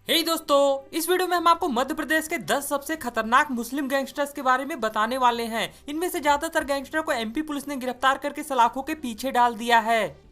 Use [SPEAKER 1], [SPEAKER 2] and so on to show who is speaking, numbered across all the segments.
[SPEAKER 1] दोस्तों, इस वीडियो में हम आपको मध्य प्रदेश के 10 सबसे खतरनाक मुस्लिम गैंगस्टर्स के बारे में बताने वाले हैं। इनमें से ज्यादातर गैंगस्टर को एमपी पुलिस ने गिरफ्तार करके सलाखों के पीछे डाल दिया है।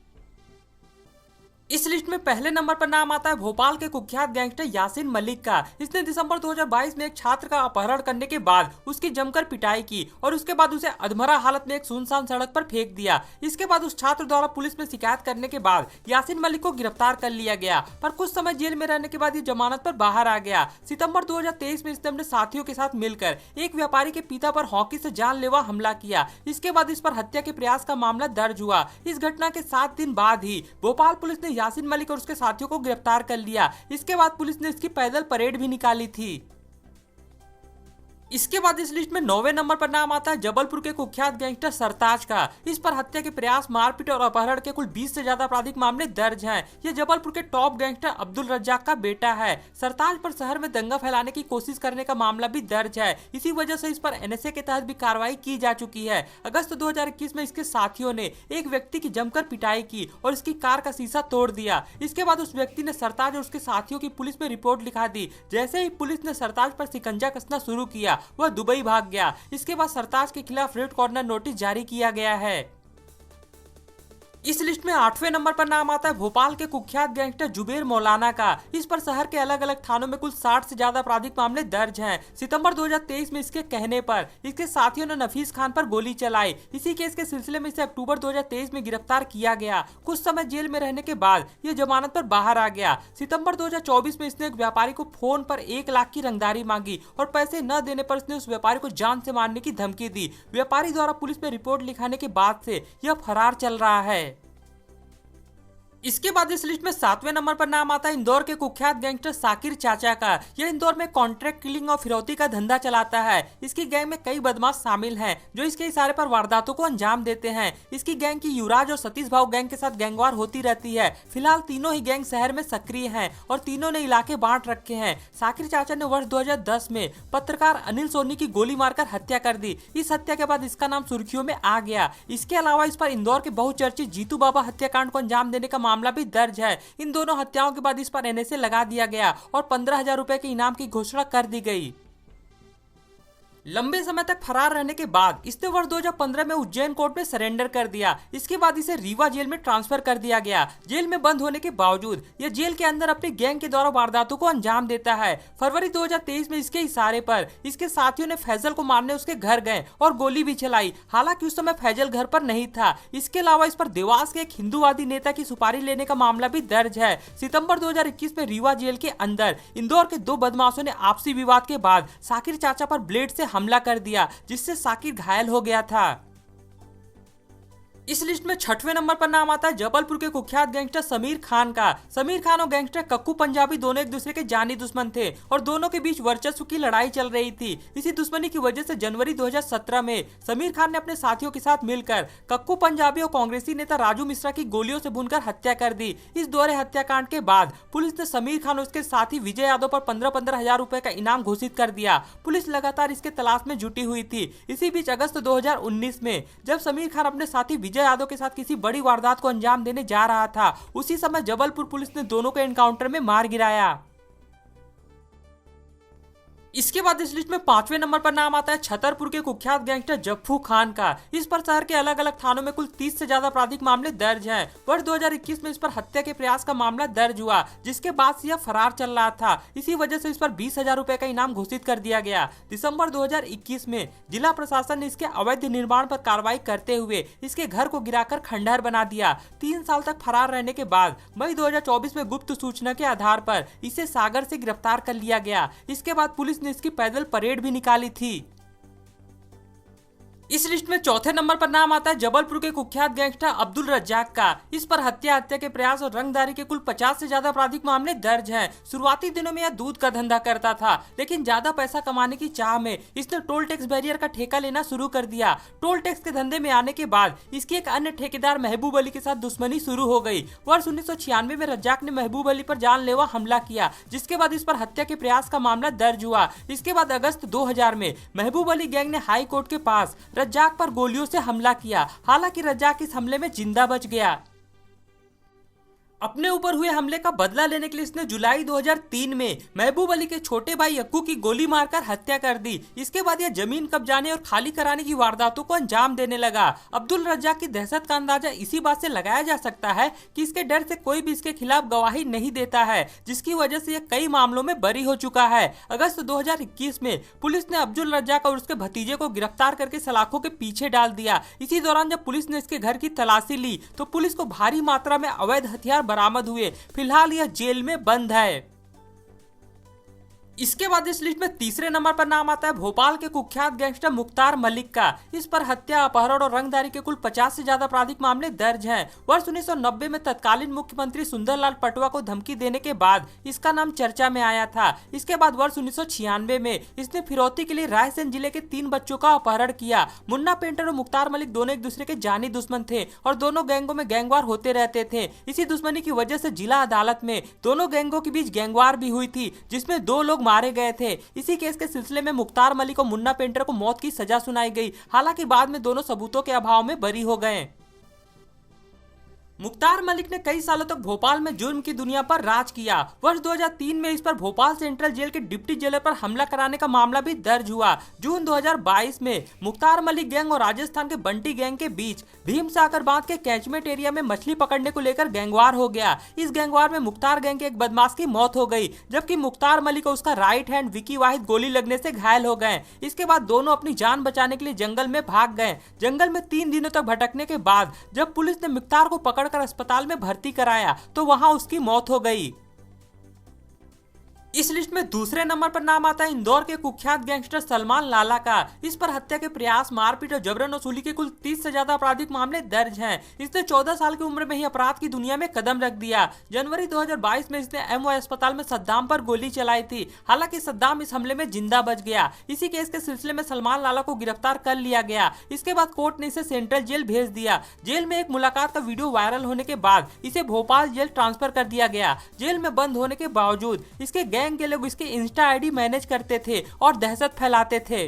[SPEAKER 1] इस लिस्ट में पहले नंबर पर नाम आता है भोपाल के कुख्यात गैंगस्टर यासीन मलिक का। इसने दिसंबर 2022 में एक छात्र का अपहरण करने के बाद उसकी जमकर पिटाई की और उसके बाद उसे अधमरा हालत में एक सुनसान सड़क पर फेंक दिया। इसके बाद उस छात्र द्वारा पुलिस में शिकायत करने के बाद यासीन मलिक को गिरफ्तार कर लिया गया, पर कुछ समय जेल में रहने के बाद ये जमानत पर बाहर आ गया। सितंबर 2023 में इसने अपने साथियों के साथ मिलकर एक व्यापारी के पिता पर हॉकी से जानलेवा हमला किया। इसके बाद इस पर हत्या के प्रयास का मामला दर्ज हुआ। इस घटना के 7 दिन बाद ही भोपाल पुलिस ने यासीन मलिक और उसके साथियों को गिरफ्तार कर लिया। इसके बाद पुलिस ने इसकी पैदल परेड भी निकाली थी। इसके बाद इस लिस्ट में 9वें नंबर पर नाम आता है जबलपुर के कुख्यात गैंगस्टर सरताज का। इस पर हत्या के प्रयास, मारपीट और अपहरण के कुल 20 से ज्यादा आपराधिक मामले दर्ज हैं। यह जबलपुर के टॉप गैंगस्टर अब्दुल रज्जाक का बेटा है। सरताज पर शहर में दंगा फैलाने की कोशिश करने का मामला भी दर्ज है। इसी वजह से इस पर एनएसए के तहत भी कार्रवाई की जा चुकी है। अगस्त 2021 में इसके साथियों ने एक व्यक्ति की जमकर पिटाई की और इसकी कार का शीशा तोड़ दिया। इसके बाद उस व्यक्ति ने सरताज और उसके साथियों की पुलिस में रिपोर्ट लिखा दी। जैसे ही पुलिस ने सरताज पर शिकंजा कसना शुरू किया, वह दुबई भाग गया। इसके बाद सरताज के खिलाफ रेड कॉर्नर नोटिस जारी किया गया है। इस लिस्ट में 8वें नंबर पर नाम आता है भोपाल के कुख्यात गैंगस्टर जुबेर मौलाना का। इस पर शहर के अलग अलग थानों में कुल 60 से ज्यादा आपराधिक मामले दर्ज हैं। सितंबर 2023 में इसके कहने पर इसके साथियों ने नफीस खान पर गोली चलाई। इसी केस के सिलसिले में इसे अक्टूबर 2023 में गिरफ्तार किया गया। कुछ समय जेल में रहने के बाद यह जमानत पर बाहर आ गया। सितंबर 2024 में इसने एक व्यापारी को फोन पर 1 लाख की रंगदारी मांगी और पैसे न देने पर इसने उस व्यापारी को जान से मारने की धमकी दी। व्यापारी द्वारा पुलिस में रिपोर्ट लिखाने के बाद से यह फरार चल रहा है। इसके बाद इस लिस्ट में 7वें नंबर पर नाम आता है इंदौर के कुख्यात गैंगस्टर साकिर चाचा का। यह इंदौर में कॉन्ट्रैक्ट किलिंग और फिरौती का धंधा चलाता है। इसकी गैंग में कई बदमाश शामिल हैं जो इसके इशारे पर वारदातों को अंजाम देते हैं। इसकी गैंग की युवराज और सतीश भाव गैंग के साथ गैंगवार होती रहती है। फिलहाल तीनों ही गैंग शहर में सक्रिय हैं और तीनों ने इलाके बांट रखे हैं। साकिर चाचा ने वर्ष 2010 में पत्रकार अनिल सोनी की गोली मारकर हत्या कर दी। इस हत्या के बाद इसका नाम सुर्खियों में आ गया। इसके अलावा इस पर इंदौर के बहुचर्चित जीतू बाबा हत्याकांड को अंजाम देने का मामला भी दर्ज है। इन दोनों हत्याओं के बाद इस पर एनएसए लगा दिया गया और 15,000 रुपए के इनाम की घोषणा कर दी गई। लंबे समय तक फरार रहने के बाद इसने वर्ष 2015 में उज्जैन कोर्ट में सरेंडर कर दिया। इसके बाद इसे रीवा जेल में ट्रांसफर कर दिया गया। जेल में बंद होने के बावजूद यह जेल के अंदर अपनी गैंग के द्वारा वारदातों को अंजाम देता है। फरवरी 2023 में इसके इशारे पर इसके साथियों ने फैजल को मारने उसके घर गए और गोली भी चलाई। हालांकि उस समय फैजल घर पर नहीं था। इसके अलावा इस पर देवास के एक हिंदूवादी नेता की सुपारी लेने का मामला भी दर्ज है। सितंबर 2021 में रीवा जेल के अंदर इंदौर के 2 बदमाशों ने आपसी विवाद के बाद साकिर चाचा पर ब्लेड से हमला कर दिया, जिससे साकिर घायल हो गया था। इस लिस्ट में 6वें नंबर पर नाम आता है जबलपुर के कुख्यात गैंगस्टर समीर खान का। समीर खान और गैंगस्टर कक्कू पंजाबी दोनों एक दूसरे के जानी दुश्मन थे और दोनों के बीच वर्चस्व की लड़ाई चल रही थी। इसी दुश्मनी की वजह से जनवरी 2017 में समीर खान ने अपने साथियों के साथ मिलकर कक्कू पंजाबी और कांग्रेसी नेता राजू मिश्रा की गोलियों से भूनकर हत्या कर दी। इस दोहरे हत्याकांड के बाद पुलिस ने समीर खान और उसके साथी विजय यादव पर 15-15 हजार रुपए का इनाम घोषित कर दिया। पुलिस लगातार इसके तलाश में जुटी हुई थी। इसी बीच अगस्त 2019 में जब समीर खान अपने साथी विजय यादव के साथ किसी बड़ी वारदात को अंजाम देने जा रहा था, उसी समय जबलपुर पुलिस ने दोनों को एनकाउंटर में मार गिराया। इसके बाद इस लिस्ट में 5वें नंबर पर नाम आता है छतरपुर के कुख्यात गैंगस्टर जफ्फू खान का। इस पर शहर के अलग अलग थानों में कुल 30 से ज्यादा आपराधिक मामले दर्ज हैं। वर्ष 2021 में इस पर हत्या के प्रयास का मामला दर्ज हुआ, जिसके बाद से यह फरार चल रहा था। इसी वजह से इस पर 20,000 रुपए का इनाम घोषित कर दिया गया। दिसंबर 2021 में जिला प्रशासन ने इसके अवैध निर्माण पर कार्रवाई करते हुए इसके घर को गिराकर खंडहर बना दिया। 3 साल तक फरार रहने के बाद मई 2024 में गुप्त सूचना के आधार पर इसे सागर से गिरफ्तार कर लिया गया। इसके बाद पुलिस ने इसकी पैदल परेड भी निकाली थी। इस लिस्ट में 4थे नंबर पर नाम आता है जबलपुर के कुख्यात गैंगस्टर अब्दुल रज्जाक का। इस पर हत्या के प्रयास और रंगदारी के कुल 50 से ज्यादा आपराधिक मामले दर्ज हैं। शुरुआती दिनों में यह दूध का धंधा करता था, लेकिन ज्यादा पैसा कमाने की चाह में इसने टोल टैक्स बैरियर का ठेका लेना शुरू कर दिया। टोल टैक्स के धंधे में आने के बाद इसकी एक अन्य ठेकेदार महबूब अली के साथ दुश्मनी शुरू हो गई। वर्ष 1996 में रज्जाक ने महबूब अली पर जानलेवा हमला किया, जिसके बाद इस पर हत्या के प्रयास का मामला दर्ज हुआ। इसके बाद अगस्त 2000 में महबूब अली गैंग ने हाई कोर्ट के पास रज्जाक पर गोलियों से हमला किया। हालांकि रज्जाक इस हमले में जिंदा बच गया। अपने ऊपर हुए हमले का बदला लेने के लिए इसने जुलाई 2003 में महबूब अली के छोटे भाई अक्कू की गोली मारकर हत्या कर दी। इसके बाद यह जमीन कब्जाने और खाली कराने की वारदातों को अंजाम देने लगा। अब्दुल रज्जाक की दहशत का अंदाजा इसी बात से लगाया जा सकता है कि इसके डर से कोई भी इसके खिलाफ गवाही नहीं देता है, जिसकी वजह से यह कई मामलों में बरी हो चुका है। अगस्त 2021 में पुलिस ने अब्दुल रज्जाक और उसके भतीजे को गिरफ्तार करके सलाखों के पीछे डाल दिया। इसी दौरान जब पुलिस ने इसके घर की तलाशी ली तो पुलिस को भारी मात्रा में अवैध हथियार बरामद हुए। फिलहाल यह जेल में बंद है। इसके बाद इस लिस्ट में तीसरे नंबर पर नाम आता है भोपाल के कुख्यात गैंगस्टर मुख्तार मलिक का। इस पर हत्या, अपहरण और रंगदारी के कुल 50 से ज्यादा आपराधिक मामले दर्ज हैं। वर्ष 1990 में तत्कालीन मुख्यमंत्री सुंदरलाल पटवा को धमकी देने के बाद इसका नाम चर्चा में आया था। इसके बाद वर्ष 1996 में इसने फिरौती के लिए रायसेन जिले के 3 बच्चों का अपहरण किया। मुन्ना पेंटर और मुख्तार मलिक दोनों एक दूसरे के जानी दुश्मन थे और दोनों गैंगों में गैंगवार होते रहते थे। इसी दुश्मनी की वजह से जिला अदालत में दोनों गैंगों के बीच गैंगवार भी हुई थी, जिसमें 2 लोग मारे गए थे। इसी केस के सिलसिले में मुख्तार मलिक और मुन्ना पेंटर को मौत की सजा सुनाई गई। हालांकि बाद में दोनों सबूतों के अभाव में बरी हो गए। मुख्तार मलिक ने कई सालों तक भोपाल में जुर्म की दुनिया पर राज किया। वर्ष 2003 में इस पर भोपाल सेंट्रल जेल के डिप्टी जेलर पर हमला कराने का मामला भी दर्ज हुआ। जून 2022 में मुख्तार मलिक गैंग और राजस्थान के बंटी गैंग के बीच भीम सागर बांध के कैचमेंट एरिया में मछली पकड़ने को लेकर गैंगवार हो गया। इस गैंगवार में मुख्तार गैंग के एक बदमाश की मौत हो गई, जबकि मुख्तार मलिक और उसका राइट हैंड विकी वाहिद गोली लगने से घायल हो गए। इसके बाद दोनों अपनी जान बचाने के लिए जंगल में भाग गए। जंगल में 3 दिनों तक भटकने के बाद जब पुलिस ने मुख्तार को पकड़कर अस्पताल में भर्ती कराया तो वहां उसकी मौत हो गई। इस लिस्ट में दूसरे नंबर पर नाम आता है इंदौर के कुख्यात गैंगस्टर सलमान लाला का। इस पर हत्या के प्रयास, मारपीट और जबरन वसूली के कुल 30 से ज्यादा आपराधिक मामले दर्ज हैं। इसने 14 साल की उम्र में ही अपराध की दुनिया में कदम रख दिया। जनवरी 2022 में इसने एमओ अस्पताल में सद्दाम पर गोली चलाई थी। हालांकि सद्दाम इस हमले में जिंदा बच गया। इसी केस के सिलसिले में सलमान लाला को गिरफ्तार कर लिया गया। इसके बाद कोर्ट ने इसे सेंट्रल जेल भेज दिया। जेल में एक मुलाकात का वीडियो वायरल होने के बाद इसे भोपाल जेल ट्रांसफर कर दिया गया। जेल में बंद होने के बावजूद इसके गैंग के लोग इसके इंस्टा आईडी मैनेज करते थे और दहशत फैलाते थे।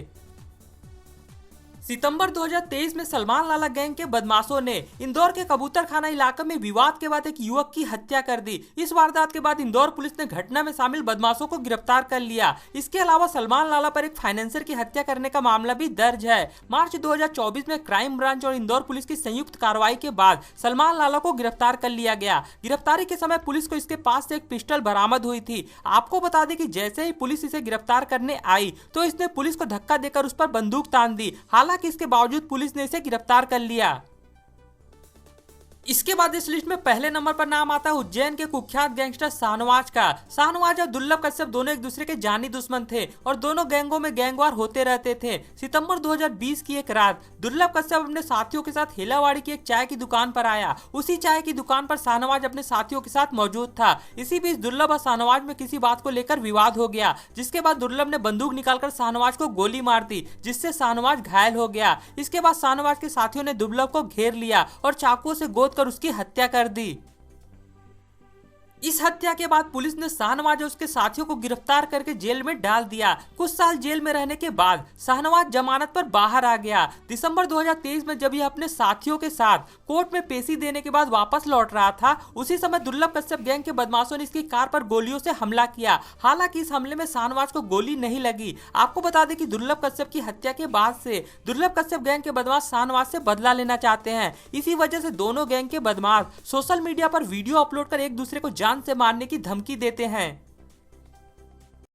[SPEAKER 1] सितंबर 2023 में सलमान लाला गैंग के बदमाशों ने इंदौर के कबूतर खाना इलाके में विवाद के बाद एक युवक की हत्या कर दी। इस वारदात के बाद इंदौर पुलिस ने घटना में शामिल बदमाशों को गिरफ्तार कर लिया। इसके अलावा सलमान लाला पर एक फाइनेंसर की हत्या करने का मामला भी दर्ज है। मार्च 2024 में क्राइम ब्रांच और इंदौर पुलिस की संयुक्त कार्रवाई के बाद सलमान लाला को गिरफ्तार कर लिया गया। गिरफ्तारी के समय पुलिस को इसके पास से एक पिस्टल बरामद हुई थी। आपको बता दें कि जैसे ही पुलिस इसे गिरफ्तार करने आई तो इसने पुलिस को धक्का देकर उस पर बंदूक तान दी। हालांकि इसके बावजूद पुलिस ने इसे गिरफ्तार कर लिया। इसके बाद इस लिस्ट में पहले नंबर पर नाम आता है उज्जैन के कुख्यात गैंगस्टर शाहनवाज का। शाहनवाज और दुर्लभ कश्यप दोनों एक दूसरे के जानी दुश्मन थे और दोनों गैंगों में गैंगवार होते रहते थे। सितंबर 2020 की एक रात दुर्लभ कश्यप अपने साथियों के साथ हेलावाड़ी की एक चाय की दुकान पर आया। उसी चाय की दुकान पर शाहनवाज अपने साथियों के साथ मौजूद था। इसी बीच दुर्लभ और शाहनवाज में किसी बात को लेकर विवाद हो गया, जिसके बाद दुर्लभ ने बंदूक निकालकर शाहनवाज को गोली मार दी, जिससे शाहनवाज घायल हो गया। इसके बाद शाहनवाज के साथियों ने दुर्लभ को घेर लिया और चाकुओं से गोद कर उसकी हत्या कर दी। इस हत्या के बाद पुलिस ने शाहनवाज और उसके साथियों को गिरफ्तार करके जेल में डाल दिया। कुछ साल जेल में रहने के बाद शाहनवाज जमानत पर बाहर आ गया। दिसंबर 2023 में जब यह अपने साथियों के साथ कोर्ट में पेशी देने के बाद वापस लौट रहा था, उसी समय दुर्लभ कश्यप गैंग के बदमाशों ने इसकी कार पर गोलियों से हमला किया। हालांकि इस हमले में शाहनवाज को गोली नहीं लगी। आपको बता दें कि दुर्लभ कश्यप की हत्या के बाद से दुर्लभ कश्यप गैंग के बदमाश शाहनवाज से बदला लेना चाहते हैं। इसी वजह से दोनों गैंग के बदमाश सोशल मीडिया पर वीडियो अपलोड कर एक दूसरे को जान से मारने की धमकी देते हैं।